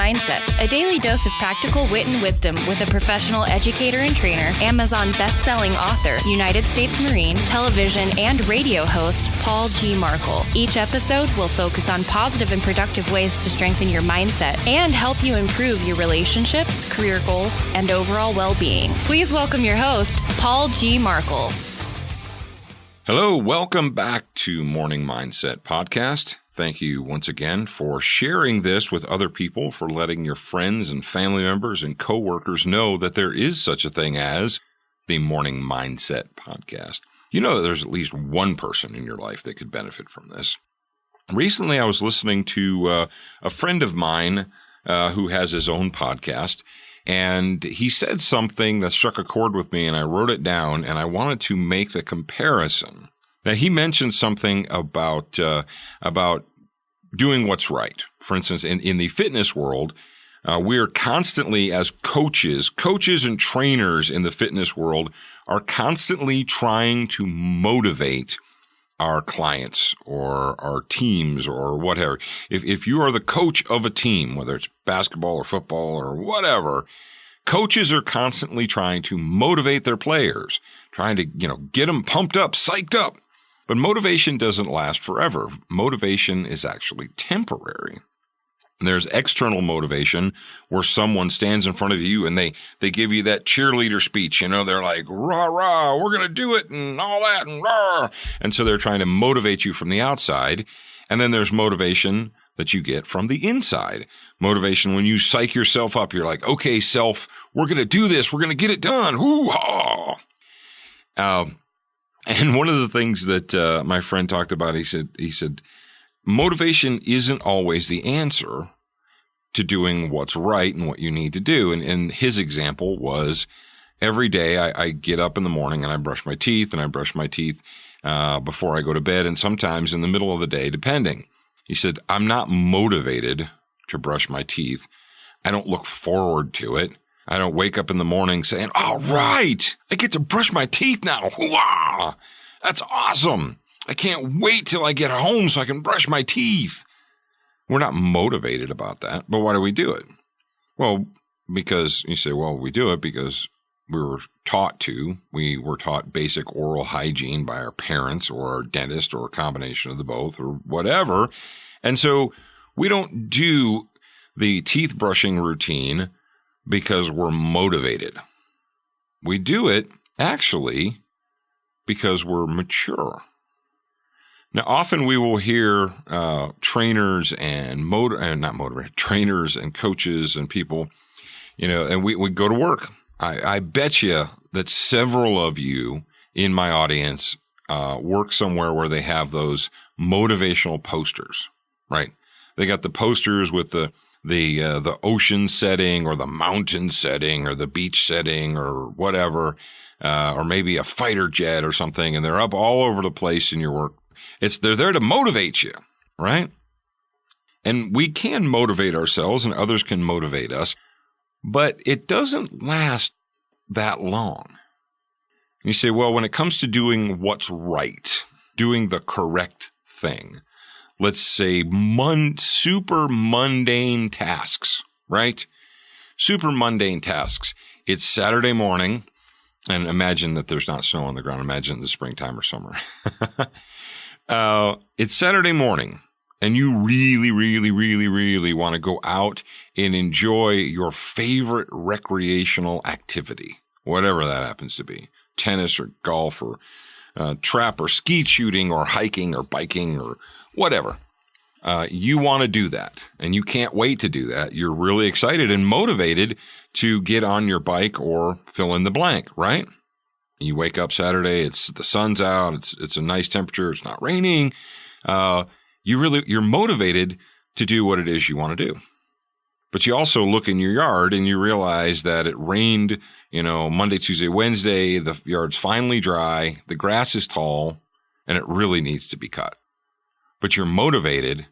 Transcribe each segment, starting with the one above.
Mindset, a daily dose of practical wit and wisdom with a professional educator and trainer, Amazon best-selling author, United States Marine, television and radio host, Paul G. Markle. Each episode will focus on positive and productive ways to strengthen your mindset and help you improve your relationships, career goals, and overall well-being. Please welcome your host, Paul G. Markle. Hello, welcome back to Morning Mindset Podcast. Thank you once again for sharing this with other people, for letting your friends and family members and coworkers know that there is such a thing as the Morning Mindset Podcast. You know that there's at least one person in your life that could benefit from this. Recently, I was listening to a friend of mine who has his own podcast, and he said something that struck a chord with me, and I wrote it down, and I wanted to make the comparison. Now, he mentioned something about doing what's right. For instance, in the fitness world, we are constantly, as coaches and trainers in the fitness world, are constantly trying to motivate our clients or our teams or whatever. If you are the coach of a team, whether it's basketball or football or whatever, coaches are constantly trying to motivate their players, trying to, get them pumped up, psyched up. But motivation doesn't last forever. Motivation is actually temporary. There's external motivation where someone stands in front of you and they give you that cheerleader speech. They're like, rah, rah, we're going to do it and all that and rah. And so they're trying to motivate you from the outside. And then there's motivation that you get from the inside. Motivation when you psych yourself up. You're like, okay, self, we're going to do this. We're going to get it done. Hoo-ha! And one of the things that my friend talked about, he said, motivation isn't always the answer to doing what's right and what you need to do. And his example was every day I get up in the morning and I brush my teeth before I go to bed and sometimes in the middle of the day, depending. He said, I'm not motivated to brush my teeth. I don't look forward to it. I don't wake up in the morning saying, all right, I get to brush my teeth now. Wow, that's awesome. I can't wait till I get home so I can brush my teeth. We're not motivated about that, but why do we do it? Well, because you say, well, we do it because we were taught to. We were taught basic oral hygiene by our parents or our dentist or a combination of the both or whatever. And so we don't do the teeth brushing routine because we're motivated. We do it actually because we're mature. Now, often we will hear trainers and trainers and coaches and people, and we go to work. I bet you that several of you in my audience work somewhere where they have those motivational posters, right? They got the posters with the ocean setting or the mountain setting or the beach setting or whatever, or maybe a fighter jet or something, and they're up all over the place in your work. They're there to motivate you, right? And we can motivate ourselves and others can motivate us, but it doesn't last that long. You say, well, when it comes to doing what's right, doing the correct thing, let's say super mundane tasks, right? Super mundane tasks. It's Saturday morning, and imagine that there's not snow on the ground. Imagine the springtime or summer. It's Saturday morning, and you really, really, really, really want to go out and enjoy your favorite recreational activity, whatever that happens to be, tennis or golf or trap or skeet shooting or hiking or biking or whatever. You want to do that, and you can't wait to do that. You're really excited and motivated to get on your bike or fill in the blank, right? You wake up Saturday, the sun's out, it's a nice temperature, it's not raining. You're motivated to do what it is you want to do. But you also look in your yard and you realize that it rained, Monday, Tuesday, Wednesday, the yard's finally dry, the grass is tall, and it really needs to be cut. But you're motivated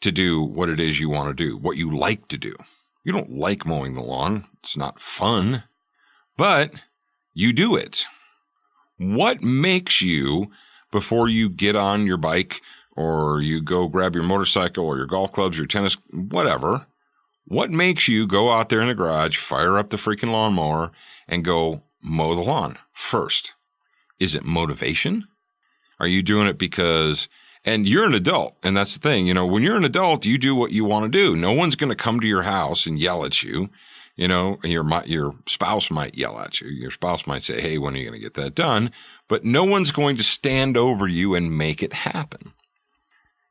to do what it is you want to do, what you like to do. You don't like mowing the lawn. It's not fun, but you do it. What makes you, before you get on your bike or you go grab your motorcycle or your golf clubs, your tennis, whatever, What makes you go out there in the garage, fire up the freaking lawnmower, and go mow the lawn first? Is it motivation? Are you doing it because, and you're an adult, and that's the thing, when you're an adult, you do what you want to do. No one's going to come to your house and yell at you. Your spouse might yell at you. Your spouse might say, hey, when are you going to get that done? But no one's going to stand over you and make it happen.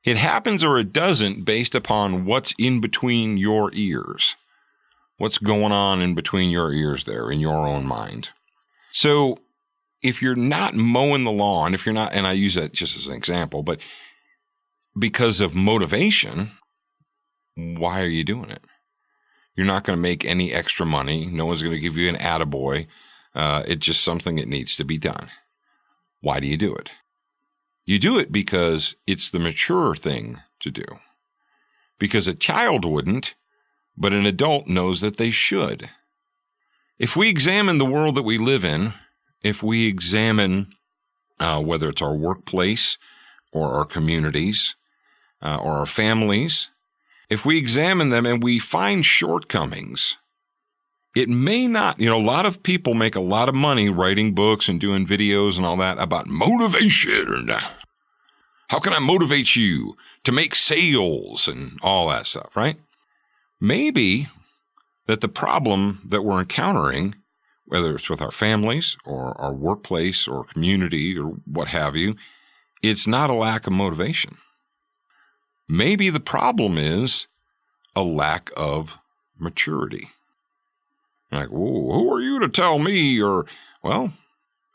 It happens or it doesn't based upon what's in between your ears. What's going on in between your ears there in your own mind. So if you're not mowing the lawn, if you're not, and I use that just as an example, but because of motivation, why are you doing it? You're not going to make any extra money. No one's going to give you an attaboy. It's just something that needs to be done. Why do you do it? You do it because it's the mature thing to do. Because a child wouldn't, but an adult knows that they should. If we examine the world that we live in, if we examine whether it's our workplace or our communities or our families, if we examine them and we find shortcomings, it may not, a lot of people make a lot of money writing books and doing videos and all that about motivation. How can I motivate you to make sales and all that stuff, right? Maybe that the problem that we're encountering, whether it's with our families or our workplace or community or what have you, it's not a lack of motivation. Maybe the problem is a lack of maturity. You're like, whoa, who are you to tell me? Or, well,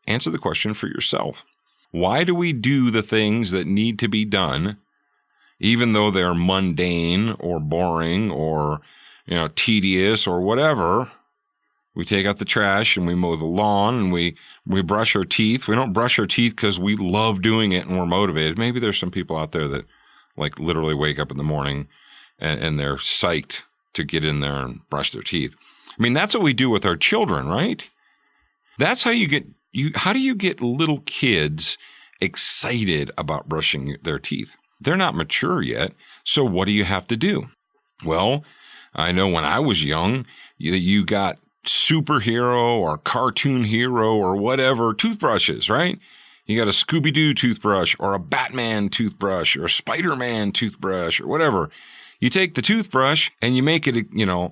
answer the question for yourself. Why do we do the things that need to be done, even though they're mundane or boring or, tedious or whatever? We take out the trash and we mow the lawn and we brush our teeth. We don't brush our teeth because we love doing it and we're motivated. Maybe there's some people out there that like literally wake up in the morning and they're psyched to get in there and brush their teeth. I mean, that's what we do with our children, right? That's how how do you get little kids excited about brushing their teeth? They're not mature yet. So what do you have to do? Well, I know when I was young, you got superhero or cartoon hero or whatever toothbrushes, right? You got a Scooby-Doo toothbrush or a Batman toothbrush or a Spider-Man toothbrush or whatever. You take the toothbrush and you make it,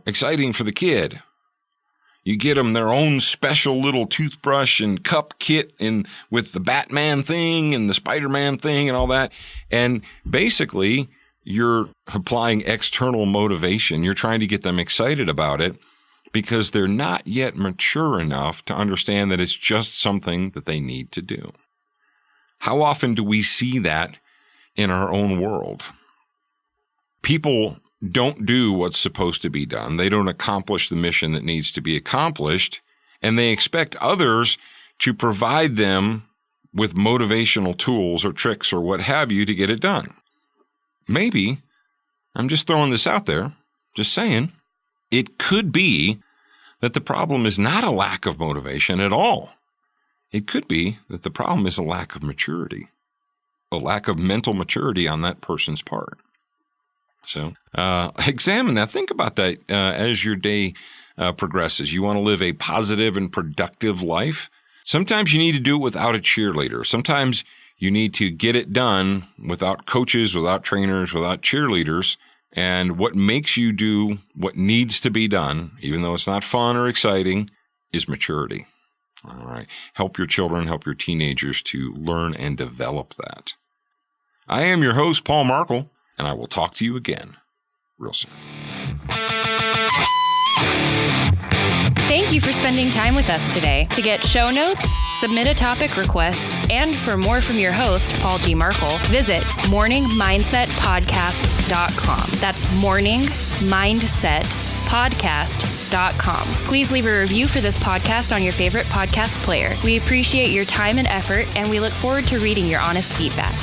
exciting for the kid. You get them their own special little toothbrush and cup kit with the Batman thing and the Spider-Man thing and all that. And basically, you're applying external motivation. You're trying to get them excited about it because they're not yet mature enough to understand that it's just something that they need to do. How often do we see that in our own world? People don't do what's supposed to be done. They don't accomplish the mission that needs to be accomplished, and they expect others to provide them with motivational tools or tricks or what have you to get it done. Maybe, I'm just throwing this out there, just saying, it could be that the problem is not a lack of motivation at all. It could be that the problem is a lack of maturity, a lack of mental maturity on that person's part. So examine that. Think about that as your day progresses. You want to live a positive and productive life. Sometimes you need to do it without a cheerleader. Sometimes you need to get it done without coaches, without trainers, without cheerleaders. And what makes you do what needs to be done, even though it's not fun or exciting, is maturity. All right. Help your children, help your teenagers to learn and develop that. I am your host, Paul Markle, and I will talk to you again real soon. Thank you for spending time with us today. To get show notes, submit a topic request, and for more from your host, Paul G. Markle, visit morningmindsetpodcast.com. That's morningmindsetpodcast.com. Please leave a review for this podcast on your favorite podcast player. We appreciate your time and effort, and we look forward to reading your honest feedback.